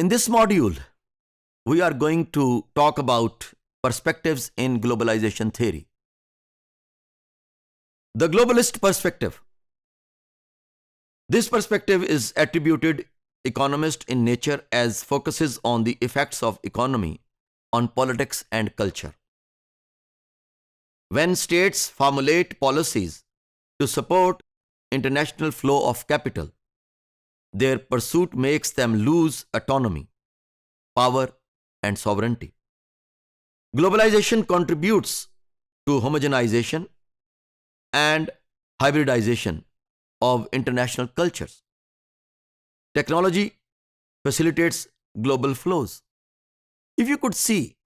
In this module, we are going to talk about perspectives in globalization theory. The globalist perspective. This perspective is attributed economist in nature as focuses on the effects of economy on politics and culture. When states formulate policies to support international flow of capital, their pursuit makes them lose autonomy, power, and sovereignty. Globalization contributes to homogenization and hybridization of international cultures. Technology facilitates global flows. If you could see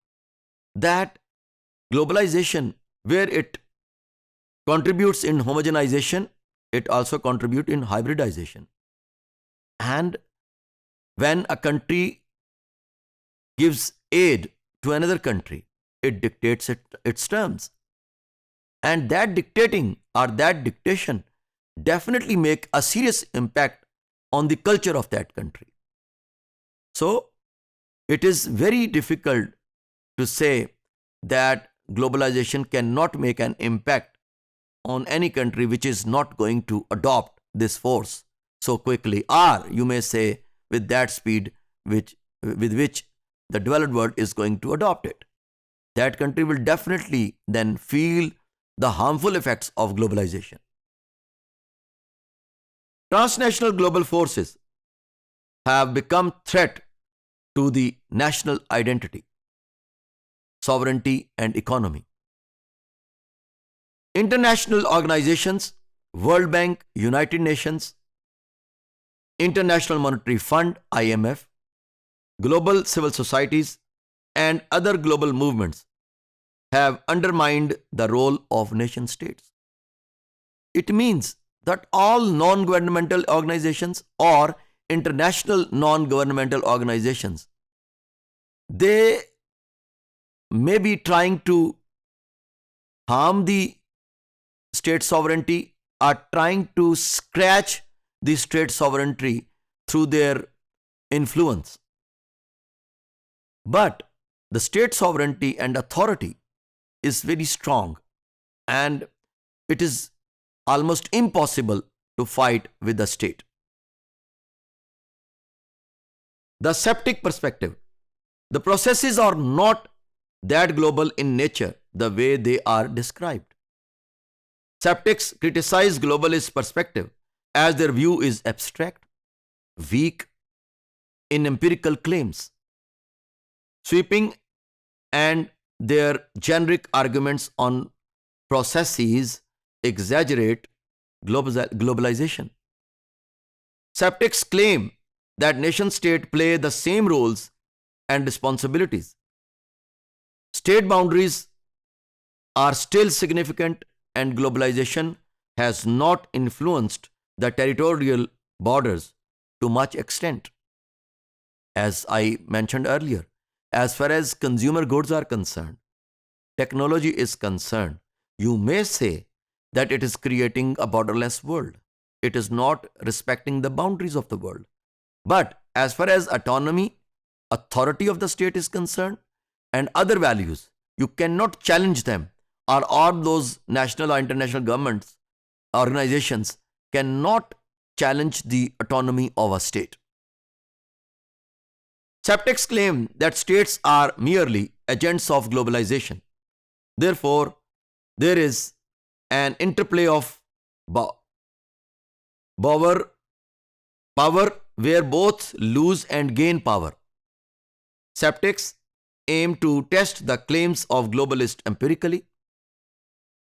that globalization, where it contributes in homogenization, it also contributes in hybridization. And when a country gives aid to another country, it dictates its terms. And that dictating or that dictation definitely make a serious impact on the culture of that country. So it is very difficult to say that globalization cannot make an impact on any country which is not going to adopt this force so quickly, or you may say with that speed with which the developed world is going to adopt it. That country will definitely then feel the harmful effects of globalization. Transnational global forces have become threat to the national identity, sovereignty, and economy. International organizations, World Bank, United Nations, International Monetary Fund, IMF, global civil societies, and other global movements have undermined the role of nation states. It means that all non-governmental organizations or international non-governmental organizations, they may be trying to harm the state sovereignty or trying to scratch the state sovereignty through their influence. But the state sovereignty and authority is very strong, and it is almost impossible to fight with the state. The septic perspective. The processes are not that global in nature the way they are described. Skeptics criticize globalist perspective as their view is abstract, weak in empirical claims, sweeping, and their generic arguments on processes exaggerate globalization. Skeptics claim that nation-state play the same roles and responsibilities. State boundaries are still significant, and globalization has not influenced the territorial borders to much extent. As I mentioned earlier, as far as consumer goods are concerned, technology is concerned, you may say that it is creating a borderless world. It is not respecting the boundaries of the world. But as far as autonomy, authority of the state is concerned, and other values, you cannot challenge them, or all those national or international governments, organizations cannot challenge the autonomy of a state. Skeptics claim that states are merely agents of globalization. Therefore, there is an interplay of power where both lose and gain power. Skeptics aim to test the claims of globalists empirically.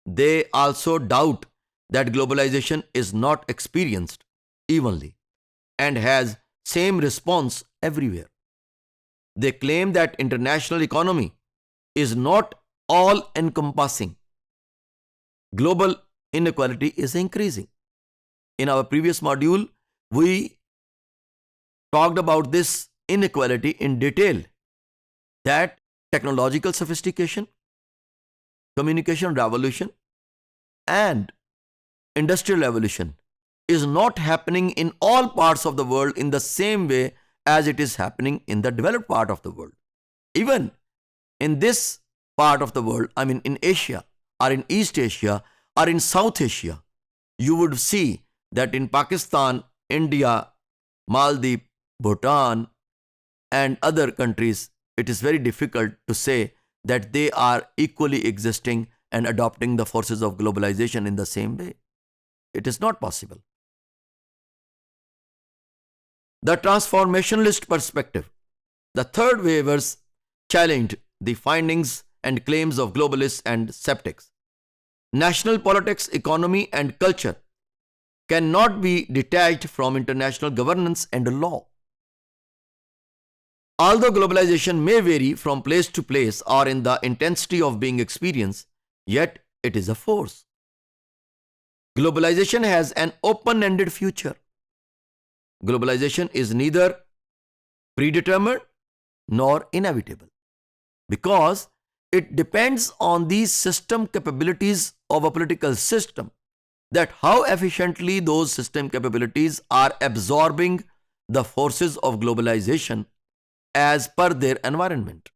They also doubt that globalization is not experienced evenly and has same response everywhere. They claim that international economy is not all encompassing. Global inequality is increasing. In our previous module, we talked about this inequality in detail, that technological sophistication, communication revolution, and industrial revolution is not happening in all parts of the world in the same way as it is happening in the developed part of the world. Even in this part of the world, I mean in Asia or in East Asia or in South Asia, you would see that in Pakistan, India, Maldives, Bhutan, and other countries, it is very difficult to say that they are equally existing and adopting the forces of globalization in the same way. It is not possible. The transformationalist perspective. The third waivers challenged the findings and claims of globalists and skeptics. National politics, economy, and culture cannot be detached from international governance and law. Although globalization may vary from place to place or in the intensity of being experienced, yet it is a force. Globalization has an open-ended future. Globalization is neither predetermined nor inevitable because it depends on the system capabilities of a political system, that how efficiently those system capabilities are absorbing the forces of globalization as per their environment.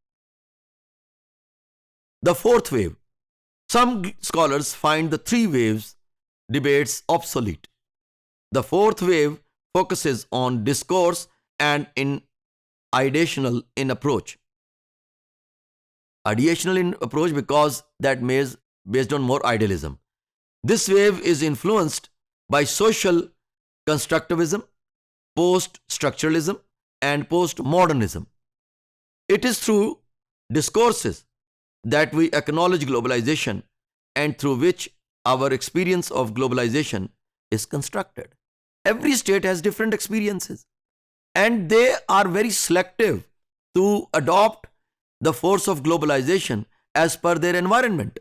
The fourth wave. Some scholars find the three waves debates obsolete. The fourth wave focuses on discourse and in ideational in approach. Ideational in approach because that is based on more idealism. This wave is influenced by social constructivism, post-structuralism, and post-modernism. It is through discourses that we acknowledge globalization and through which our experience of globalization is constructed. Every state has different experiences and they are very selective to adopt the force of globalization as per their environment.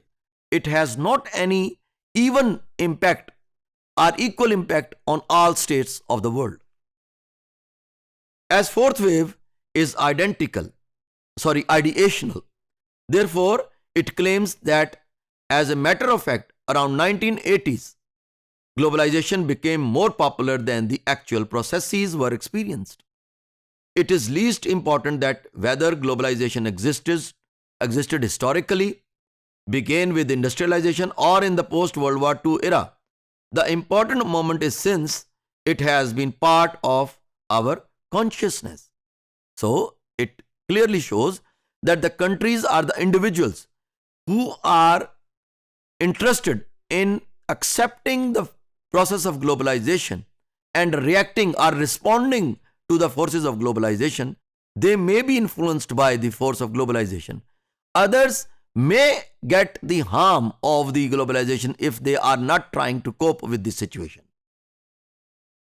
It has not any even impact or equal impact on all states of the world. As fourth wave is ideational. Therefore, it claims that as a matter of fact, around 1980s, globalization became more popular than the actual processes were experienced. It is least important that whether globalization existed historically, began with industrialization or in the post-World War II era. The important moment is since it has been part of our consciousness. So, it clearly shows that the countries are the individuals who are interested in accepting the process of globalization and reacting or responding to the forces of globalization. They may be influenced by the force of globalization. Others may get the harm of the globalization if they are not trying to cope with this situation.